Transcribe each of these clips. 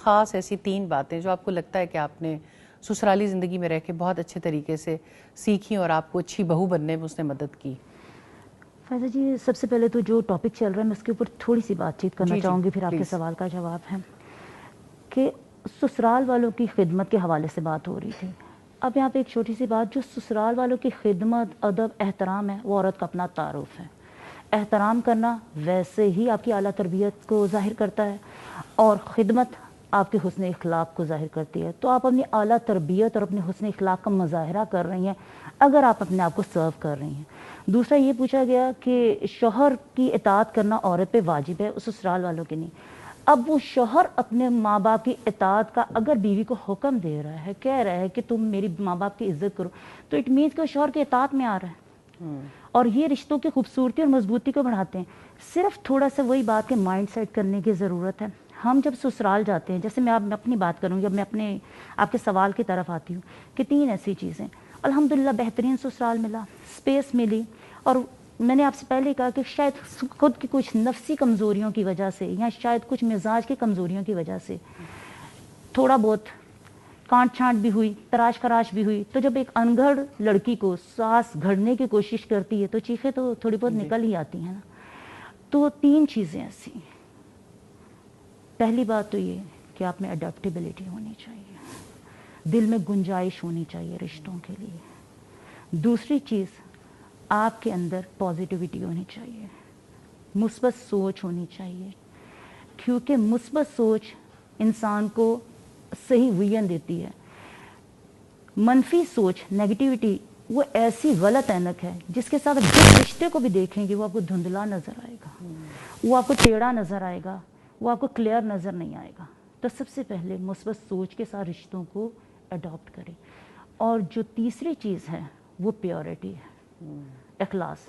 خاص ایسی 3 باتیں جو آپ کو لگتا ہے کہ آپ نے سسرالی زندگی میں رہ کے بہت اچھے طریقے سے سیکھی اور آپ کو اچھی بہو بننے میں اس نے مدد کی؟ فائزہ جی، سب سے پہلے تو جو ٹاپک چل رہا ہے میں اس کے اوپر تھوڑی سی بات چیت کرنا چاہوں گی، پھر آپ کے سوال کا جواب ہے کہ سسرال والوں کی خدمت کے حوالے سے بات ہو رہی تھی. اب یہاں پہ ایک چھوٹی سی بات، جو سسرال والوں کی خدمت، ادب، احترام ہے، وہ عورت کا اپنا تعارف ہے. احترام کرنا ویسے ہی آپ کی اعلیٰ تربیت کو ظاہر کرتا ہے، اور خدمت آپ کے حسن اخلاق کو ظاہر کرتی ہے. تو آپ اپنی اعلیٰ تربیت اور اپنے حسن اخلاق کا مظاہرہ کر رہی ہیں اگر آپ اپنے آپ کو سرو کر رہی ہیں. دوسرا یہ پوچھا گیا کہ شوہر کی اطاعت کرنا عورت پہ واجب ہے، سسرال والوں کے نہیں. اب وہ شوہر اپنے ماں باپ کی اطاعت کا اگر بیوی کو حکم دے رہا ہے، کہہ رہا ہے کہ تم میری ماں باپ کی عزت کرو، تو اٹ مینس کہ وہ شوہر کے اطاعت میں آ رہا ہے. اور یہ رشتوں کی خوبصورتی اور مضبوطی کو بڑھاتے ہیں. صرف تھوڑا سا وہی بات کے مائنڈ سیٹ کرنے کی ضرورت ہے. ہم جب سسرال جاتے ہیں، جیسے میں اپنی بات کروں، جب میں آپ کے سوال کی طرف آتی ہوں کہ 3 ایسی چیزیں الحمدللہ بہترین سسرال ملا، اسپیس ملی، اور میں نے آپ سے پہلے کہا کہ شاید خود کی کچھ نفسی کمزوریوں کی وجہ سے یا شاید کچھ مزاج کی کمزوریوں کی وجہ سے تھوڑا بہت کانٹ چھانٹ بھی ہوئی، تراش خراش بھی ہوئی. تو جب ایک انگھڑ لڑکی کو ساس گھڑنے کی کوشش کرتی ہے تو چیخیں تو تھوڑی بہت نکل ہی آتی ہیں نا. تو 3 چیزیں ایسی. پہلی بات تو یہ کہ آپ میں اڈیپٹیبلٹی ہونی چاہیے، دل میں گنجائش ہونی چاہیے رشتوں کے لیے. دوسری چیز، آپ کے اندر پازیٹیوٹی ہونی چاہیے، مثبت سوچ ہونی چاہیے، کیونکہ مثبت سوچ انسان کو صحیح ویژن دیتی ہے. منفی سوچ، نیگیٹیوٹی، وہ ایسی غلط اینک ہے جس کے ساتھ جس رشتے کو بھی دیکھیں گے وہ آپ کو دھندلا نظر آئے گا، وہ آپ کو ٹیڑھا نظر آئے گا، وہ آپ کو کلیئر نظر نہیں آئے گا. تو سب سے پہلے مثبت سوچ کے ساتھ رشتوں کو اڈاپٹ کریں. اور جو تیسری چیز ہے وہ پیورٹی ہے، اخلاص،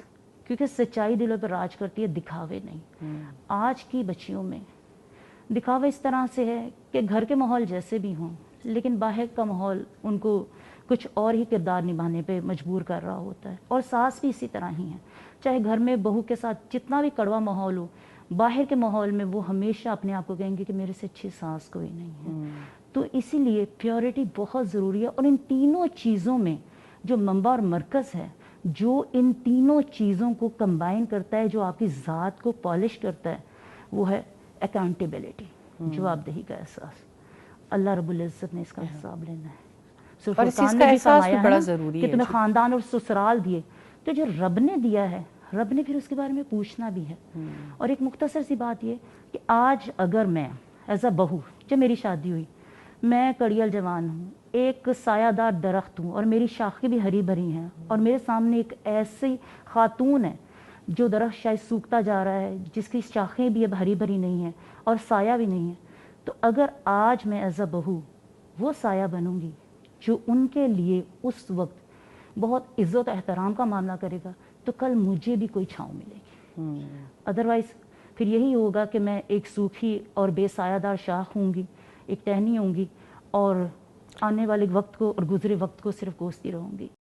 کیونکہ سچائی دلوں پر راج کرتی ہے، دکھاوے نہیں. آج کی بچیوں میں دکھاوے اس طرح سے ہے کہ گھر کے ماحول جیسے بھی ہوں لیکن باہر کا ماحول ان کو کچھ اور ہی کردار نبھانے پہ مجبور کر رہا ہوتا ہے. اور ساس بھی اسی طرح ہی ہیں، چاہے گھر میں بہو کے ساتھ جتنا بھی کڑوا ماحول ہو، باہر کے ماحول میں وہ ہمیشہ اپنے آپ کو کہیں گے کہ میرے سے اچھی ساس کوئی نہیں ہے. تو اسی لیے پیورٹی بہت ضروری ہے. اور ان تینوں چیزوں میں جو منبع اور مرکز ہے، جو ان تینوں چیزوں کو کمبائن کرتا ہے، جو آپ کی ذات کو پالش کرتا ہے، وہ ہے اکاؤنٹیبلٹی، جواب دہی کا احساس. اللہ رب العزت نے اس کا حساب لینا ہے. اور اس چیز کا احساس بھی بڑا ضروری ہے کہ تمہیں خاندان اور سسرال دیے، تو جو رب نے دیا ہے رب نے پھر اس کے بارے میں پوچھنا بھی ہے. اور ایک مختصر سی بات یہ کہ آج اگر میں ایز اے بہو، جب میری شادی ہوئی، میں کڑیل جوان ہوں، ایک سایہ دار درخت ہوں اور میری شاخیں بھی ہری بھری ہیں، اور میرے سامنے ایک ایسی خاتون ہے جو درخت شاید سوکھتا جا رہا ہے، جس کی شاخیں بھی اب ہری بھری نہیں ہیں اور سایہ بھی نہیں ہے. تو اگر آج میں ایز اے بہو وہ سایہ بنوں گی جو ان کے لیے اس وقت بہت عزت و احترام کا معاملہ کرے گا، تو کل مجھے بھی کوئی چھاؤں ملے گی. ادروائز پھر یہی ہوگا کہ میں ایک سوکھی اور بے سایہ دار شاخ ہوں گی، ایک ٹہنی ہوں گی، اور آنے والے وقت کو اور گزرے وقت کو صرف کوستی رہوں گی.